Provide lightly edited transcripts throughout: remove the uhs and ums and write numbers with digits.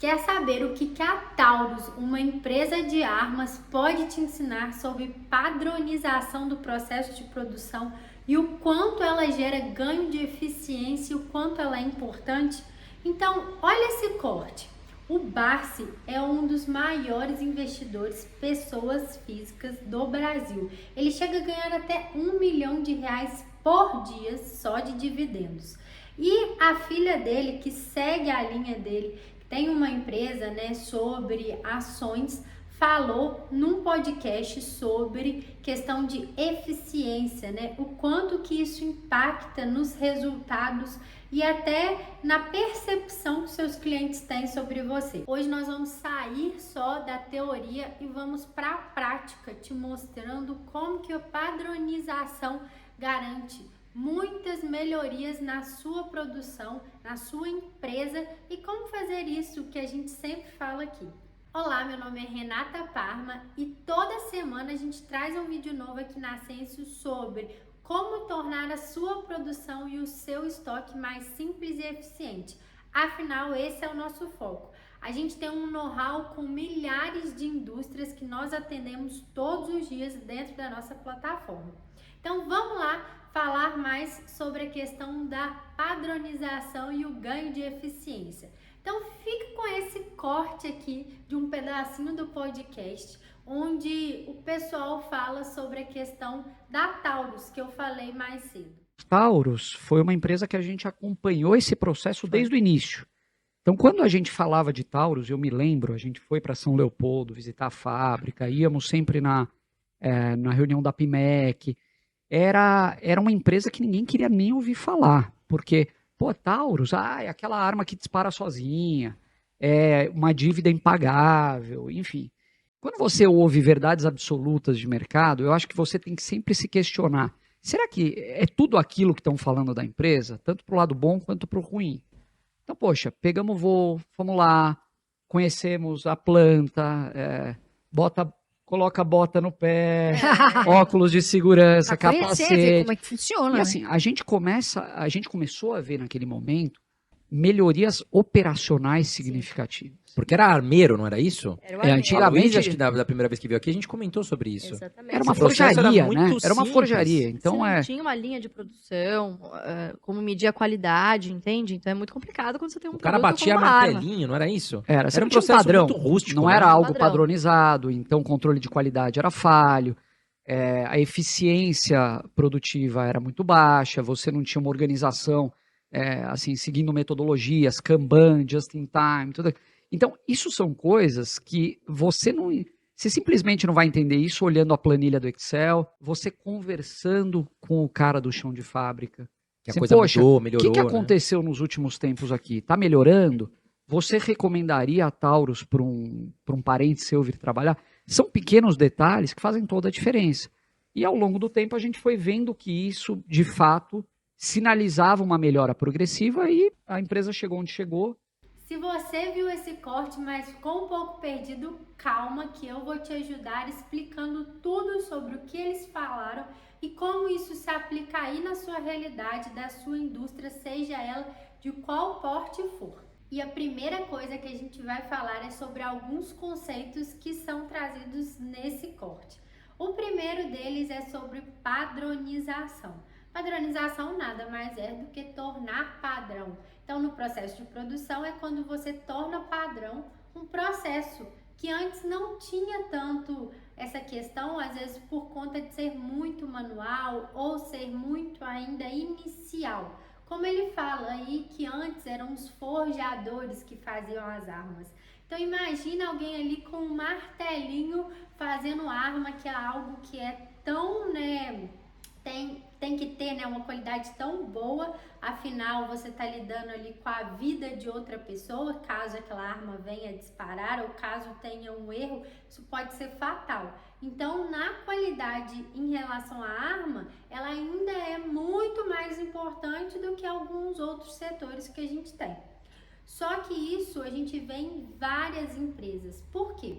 Quer saber o que a Taurus, uma empresa de armas, pode te ensinar sobre padronização do processo de produção e o quanto ela gera ganho de eficiência e o quanto ela é importante? Então, olha esse corte. O Barsi é um dos maiores investidores pessoas físicas do Brasil. Ele chega a ganhar até R$ 1 milhão por dia só de dividendos. E a filha dele, que segue a linha dele, tem uma empresa, sobre ações, falou num podcast sobre questão de eficiência, o quanto que isso impacta nos resultados e até na percepção que seus clientes têm sobre você. Hoje nós vamos sair só da teoria e vamos para a prática, te mostrando como que a padronização garante muitas melhorias na sua produção, na sua empresa e como fazer isso que a gente sempre fala aqui. Olá, meu nome é Renata Parma e toda semana a gente traz um vídeo novo aqui na Ascenso sobre como tornar a sua produção e o seu estoque mais simples e eficiente. Afinal, esse é o nosso foco. A gente tem um know-how com milhares de indústrias que nós atendemos todos os dias dentro da nossa plataforma. Então vamos lá falar mais sobre a questão da padronização e o ganho de eficiência. Então fique com esse corte aqui de um pedacinho do podcast, onde o pessoal fala sobre a questão da Taurus, que eu falei mais cedo. Taurus foi uma empresa que a gente acompanhou esse processo desde o início. Então, quando a gente falava de Taurus, eu me lembro, a gente foi para São Leopoldo visitar a fábrica, íamos sempre na reunião da PIMEC. Era uma empresa que ninguém queria nem ouvir falar, porque, Taurus, é aquela arma que dispara sozinha, é uma dívida impagável, enfim. Quando você ouve verdades absolutas de mercado, eu acho que você tem que sempre se questionar, será que é tudo aquilo que estão falando da empresa, tanto para o lado bom quanto para o ruim? Então, poxa, pegamos o voo, fomos lá, conhecemos a planta, coloca a bota no pé, óculos de segurança, capacete. Ver como é que funciona, E assim, a gente começou a ver naquele momento melhorias operacionais significativas. Porque era armeiro, não era isso? Antigamente, acho que da primeira vez que veio aqui, a gente comentou sobre isso. Exatamente. Era uma Esse processo forjaria, era muito Era uma simples. forjaria. Então, Você não tinha uma linha de produção, como medir a qualidade, entende? Então é muito complicado quando você tem um O cara produto batia como uma arma. martelinho, não era isso? Era Era um não tinha processo padrão, muito rústico. não né? era algo Padrão. padronizado, então o controle de qualidade era falho, a eficiência produtiva era muito baixa, você não tinha uma organização assim, seguindo metodologias, Kanban, Just in Time, tudo. Então, isso são coisas que você simplesmente não vai entender isso olhando a planilha do Excel, você conversando com o cara do chão de fábrica. Que a Assim, coisa mudou, melhorou. O que né? aconteceu nos últimos tempos aqui? Está melhorando? Você recomendaria a Taurus para um parente seu vir trabalhar? São pequenos detalhes que fazem toda a diferença. E ao longo do tempo a gente foi vendo que isso, de fato, sinalizava uma melhora progressiva e a empresa chegou onde chegou. Se você viu esse corte, mas ficou um pouco perdido, calma que eu vou te ajudar explicando tudo sobre o que eles falaram e como isso se aplica aí na sua realidade, da sua indústria, seja ela de qual porte for. E a primeira coisa que a gente vai falar é sobre alguns conceitos que são trazidos nesse corte. O primeiro deles é sobre padronização. Padronização nada mais é do que tornar padrão. Então, no processo de produção é quando você torna padrão um processo que antes não tinha tanto essa questão, às vezes por conta de ser muito manual ou ser muito ainda inicial. Como ele fala aí que antes eram os forjadores que faziam as armas. Então imagina alguém ali com um martelinho fazendo arma, que é algo que é tão, tem que ter uma qualidade tão boa, afinal você está lidando ali com a vida de outra pessoa, caso aquela arma venha disparar ou caso tenha um erro, isso pode ser fatal. Então, na qualidade em relação à arma, ela ainda é muito mais importante do que alguns outros setores que a gente tem. Só que isso a gente vê em várias empresas. Por quê?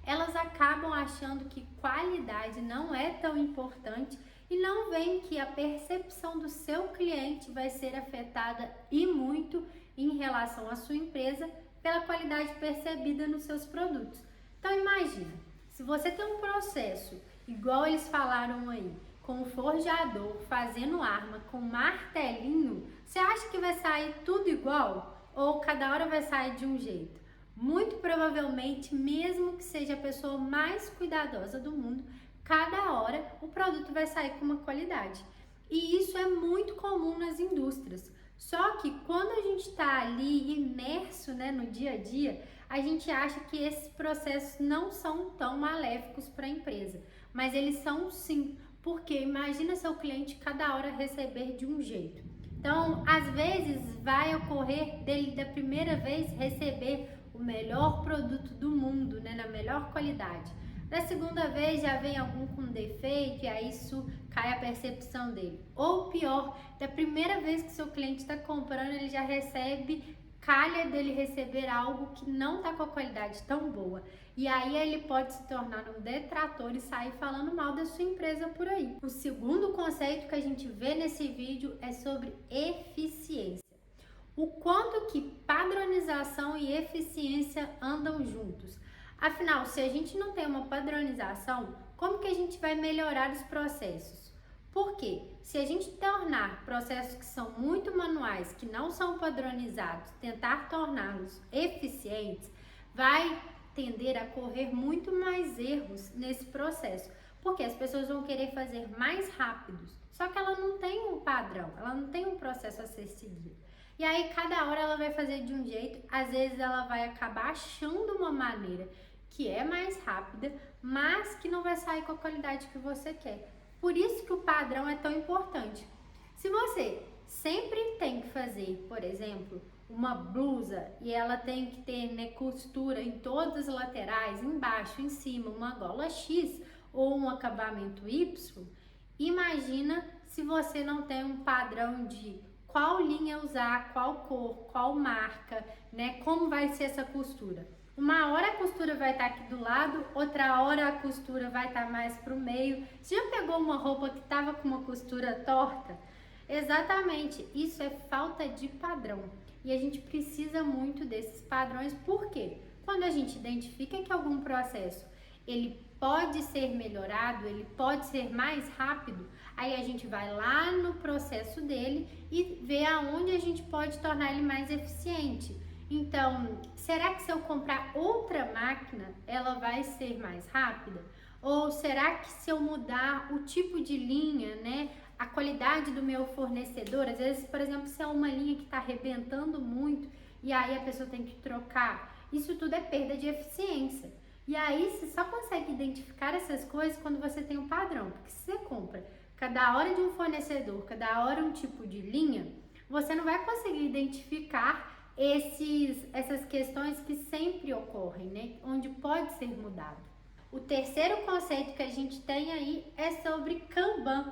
Elas acabam achando que qualidade não é tão importante e não veem que a percepção do seu cliente vai ser afetada e muito em relação à sua empresa pela qualidade percebida nos seus produtos. Então imagina, se você tem um processo, igual eles falaram aí, com o forjador fazendo arma com martelinho, você acha que vai sair tudo igual? Ou cada hora vai sair de um jeito? Muito provavelmente, mesmo que seja a pessoa mais cuidadosa do mundo, cada hora o produto vai sair com uma qualidade. E isso é muito comum nas indústrias. Só que quando a gente está ali imerso, né, no dia a dia, a gente acha que esses processos não são tão maléficos para a empresa. Mas eles são sim, porque imagina seu cliente cada hora receber de um jeito. Então, às vezes vai ocorrer dele da primeira vez receber o melhor produto do mundo, né, na melhor qualidade. Da segunda vez já vem algum com defeito e aí isso cai a percepção dele. Ou pior, da primeira vez que seu cliente está comprando, ele já recebe, calha dele receber algo que não está com a qualidade tão boa. E aí ele pode se tornar um detrator e sair falando mal da sua empresa por aí. O segundo conceito que a gente vê nesse vídeo é sobre eficiência. O quanto que padronização e eficiência andam juntos. Afinal, se a gente não tem uma padronização, como que a gente vai melhorar os processos? Por quê? Se a gente tornar processos que são muito manuais, que não são padronizados, tentar torná-los eficientes, vai tender a correr muito mais erros nesse processo, porque as pessoas vão querer fazer mais rápidos, só que ela não tem um padrão, ela não tem um processo a ser seguido. E aí cada hora ela vai fazer de um jeito, às vezes ela vai acabar achando uma maneira que é mais rápida, mas que não vai sair com a qualidade que você quer. Por isso que o padrão é tão importante. Se você sempre tem que fazer, por exemplo, uma blusa e ela tem que ter, né, costura em todas as laterais, embaixo, em cima, uma gola X ou um acabamento Y, imagina se você não tem um padrão de qual linha usar, qual cor, qual marca, né, como vai ser essa costura. Uma hora a costura vai estar aqui do lado, outra hora a costura vai estar mais para o meio. Você já pegou uma roupa que estava com uma costura torta? Exatamente, isso é falta de padrão. E a gente precisa muito desses padrões, porque quando a gente identifica que algum processo ele pode ser melhorado, ele pode ser mais rápido, aí a gente vai lá no processo dele e vê aonde a gente pode tornar ele mais eficiente. Então, será que se eu comprar outra máquina, ela vai ser mais rápida? Ou será que se eu mudar o tipo de linha, né, a qualidade do meu fornecedor, às vezes, por exemplo, se é uma linha que está arrebentando muito e aí a pessoa tem que trocar, isso tudo é perda de eficiência. E aí você só consegue identificar essas coisas quando você tem um padrão, porque se você compra cada hora de um fornecedor, cada hora um tipo de linha, você não vai conseguir identificar essas questões que sempre ocorrem, né? Onde pode ser mudado. O terceiro conceito que a gente tem aí é sobre Kanban.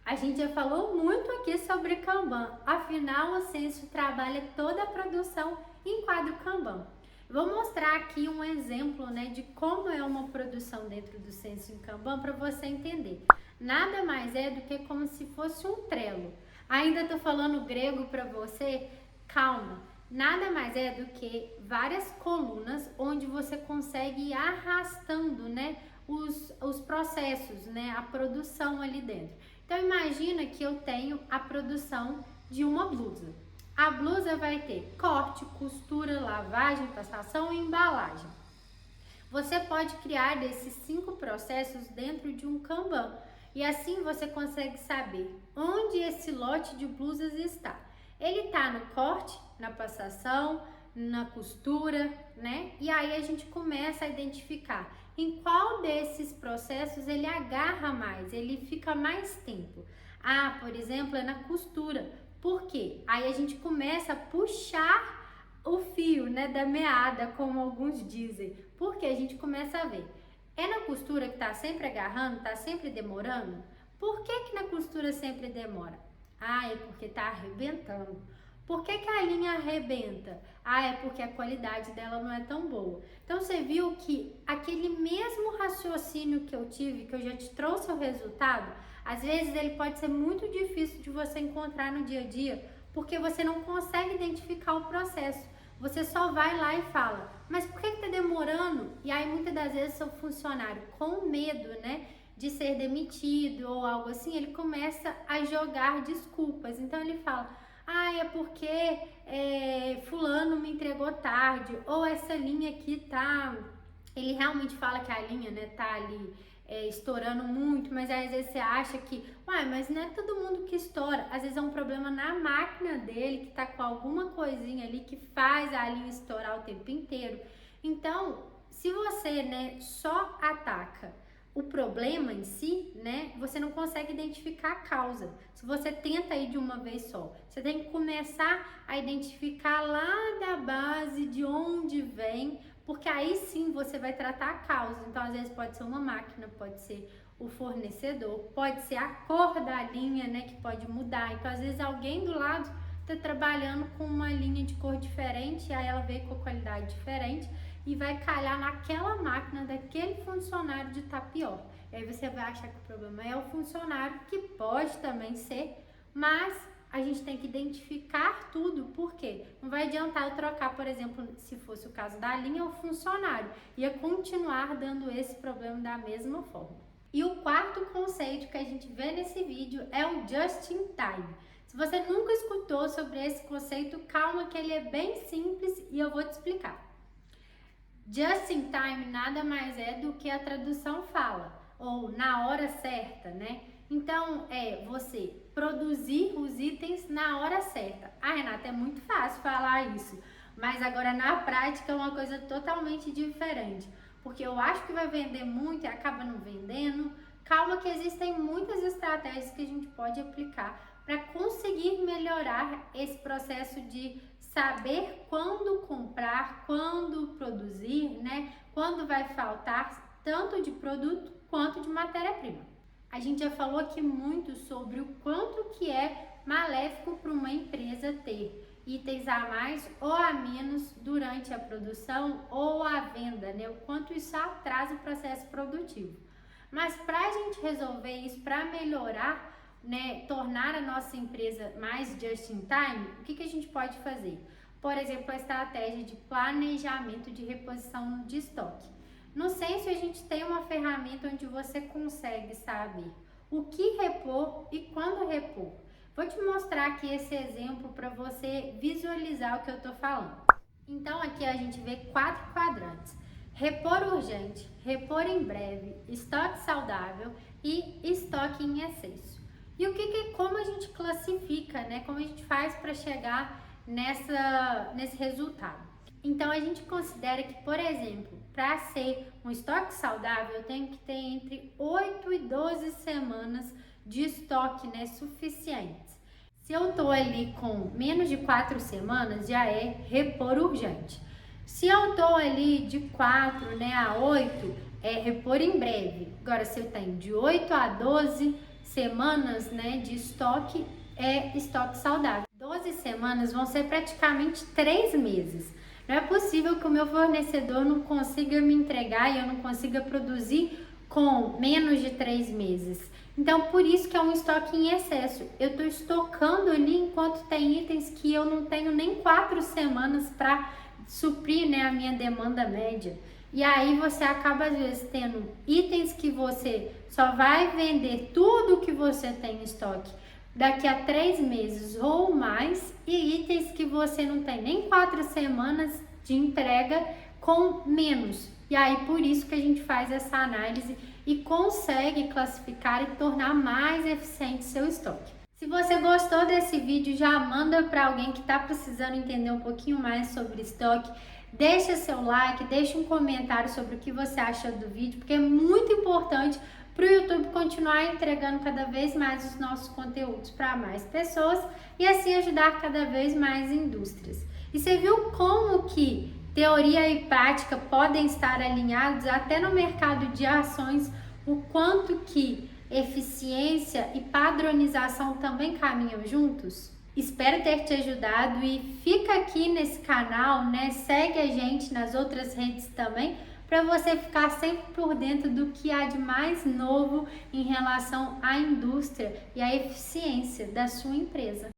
A gente já falou muito aqui sobre Kanban, afinal o Senso trabalha toda a produção em quadro Kanban. Vou mostrar aqui um exemplo, né, de como é uma produção dentro do Senso em Kanban para você entender. Nada mais é do que como se fosse um Trello. Ainda tô falando grego para você? Calma. Nada mais é do que várias colunas onde você consegue ir arrastando, né, os processos, né, a produção ali dentro. Então imagina que eu tenho a produção de uma blusa. A blusa vai ter corte, costura, lavagem, passação e embalagem. Você pode criar desses 5 processos dentro de um Kanban e assim você consegue saber onde esse lote de blusas está. Ele está no corte, na passação, na costura, né? E aí a gente começa a identificar em qual desses processos ele agarra mais, ele fica mais tempo. Ah, por exemplo, é na costura. Por quê? Aí a gente começa a puxar o fio, né, da meada, como alguns dizem. Porque a gente começa a ver. É na costura que tá sempre agarrando, tá sempre demorando? Por que na costura sempre demora? Ah, é porque tá arrebentando. Por que a linha arrebenta? Ah, é porque a qualidade dela não é tão boa. Então você viu que aquele mesmo raciocínio que eu tive, que eu já te trouxe o resultado, às vezes ele pode ser muito difícil de você encontrar no dia a dia, porque você não consegue identificar o processo. você só vai lá e fala, mas por que tá demorando? E aí muitas das vezes seu funcionário, com medo, né, de ser demitido ou algo assim, ele começa a jogar desculpas. Então ele fala, é porque fulano me entregou tarde, ou essa linha aqui tá... Ele realmente fala que a linha, né, tá ali estourando muito, mas às vezes você acha que, mas não é todo mundo que estoura. Às vezes é um problema na máquina dele, que tá com alguma coisinha ali que faz a linha estourar o tempo inteiro. Então, se você, né, só ataca o problema em si, né, você não consegue identificar a causa. Se você tenta ir de uma vez só, você tem que começar a identificar lá da base, de onde vem, porque aí sim você vai tratar a causa. Então, às vezes pode ser uma máquina, pode ser o fornecedor, pode ser a cor da linha, né, que pode mudar. Então, às vezes alguém do lado está trabalhando com uma linha de cor diferente, e aí ela veio com qualidade diferente, e vai calhar naquela máquina daquele funcionário de estar pior. E aí você vai achar que o problema é o funcionário, que pode também ser, mas a gente tem que identificar tudo, por quê? Não vai adiantar eu trocar, por exemplo, se fosse o caso da linha, o funcionário ia continuar dando esse problema da mesma forma. E o quarto conceito que a gente vê nesse vídeo é o just in time. Se você nunca escutou sobre esse conceito, calma que ele é bem simples e eu vou te explicar. Just in time nada mais é do que a tradução fala, ou na hora certa, né? Então, é você produzir os itens na hora certa. Renata, é muito fácil falar isso, mas agora na prática é uma coisa totalmente diferente, porque eu acho que vai vender muito e acaba não vendendo. Calma que existem muitas estratégias que a gente pode aplicar para conseguir melhorar esse processo de saber quando comprar, quando produzir, né? Quando vai faltar tanto de produto quanto de matéria-prima. A gente já falou aqui muito sobre o quanto que é maléfico para uma empresa ter itens a mais ou a menos durante a produção ou a venda, né? O quanto isso atrasa o processo produtivo. Mas para a gente resolver isso, para melhorar, né, tornar a nossa empresa mais just in time, o que a gente pode fazer? Por exemplo, a estratégia de planejamento de reposição de estoque. No Senso, a gente tem uma ferramenta onde você consegue saber o que repor e quando repor. Vou te mostrar aqui esse exemplo para você visualizar o que eu estou falando. Então, aqui a gente vê 4 quadrantes. Repor urgente, repor em breve, estoque saudável e estoque em excesso. E como a gente classifica, né? Como a gente faz para chegar nesse resultado? Então, a gente considera que, por exemplo, para ser um estoque saudável, eu tenho que ter entre 8 e 12 semanas de estoque, né, suficientes. Se eu tô ali com menos de 4 semanas, já é repor urgente. Se eu tô ali de 4, né, a 8, é repor em breve. Agora, se eu tenho de 8 a 12 semanas, né, de estoque, é estoque saudável. 12 semanas vão ser praticamente 3 meses. Não é possível que o meu fornecedor não consiga me entregar e eu não consiga produzir com menos de 3 meses. Então, por isso que é um estoque em excesso. Eu estou estocando ali enquanto tem itens que eu não tenho nem 4 semanas para suprir, né, a minha demanda média. E aí você acaba, às vezes, tendo itens que você só vai vender tudo que você tem em estoque daqui a 3 meses ou mais, e itens que você não tem nem 4 semanas de entrega com menos. E aí, por isso que a gente faz essa análise e consegue classificar e tornar mais eficiente seu estoque. Se você gostou desse vídeo, já manda para alguém que está precisando entender um pouquinho mais sobre estoque. Deixa seu like, deixa um comentário sobre o que você acha do vídeo, porque é muito importante para o YouTube continuar entregando cada vez mais os nossos conteúdos para mais pessoas e assim ajudar cada vez mais indústrias. E você viu como que teoria e prática podem estar alinhados até no mercado de ações, o quanto que eficiência e padronização também caminham juntos? Espero ter te ajudado e fica aqui nesse canal, né? Segue a gente nas outras redes também, para você ficar sempre por dentro do que há de mais novo em relação à indústria e à eficiência da sua empresa.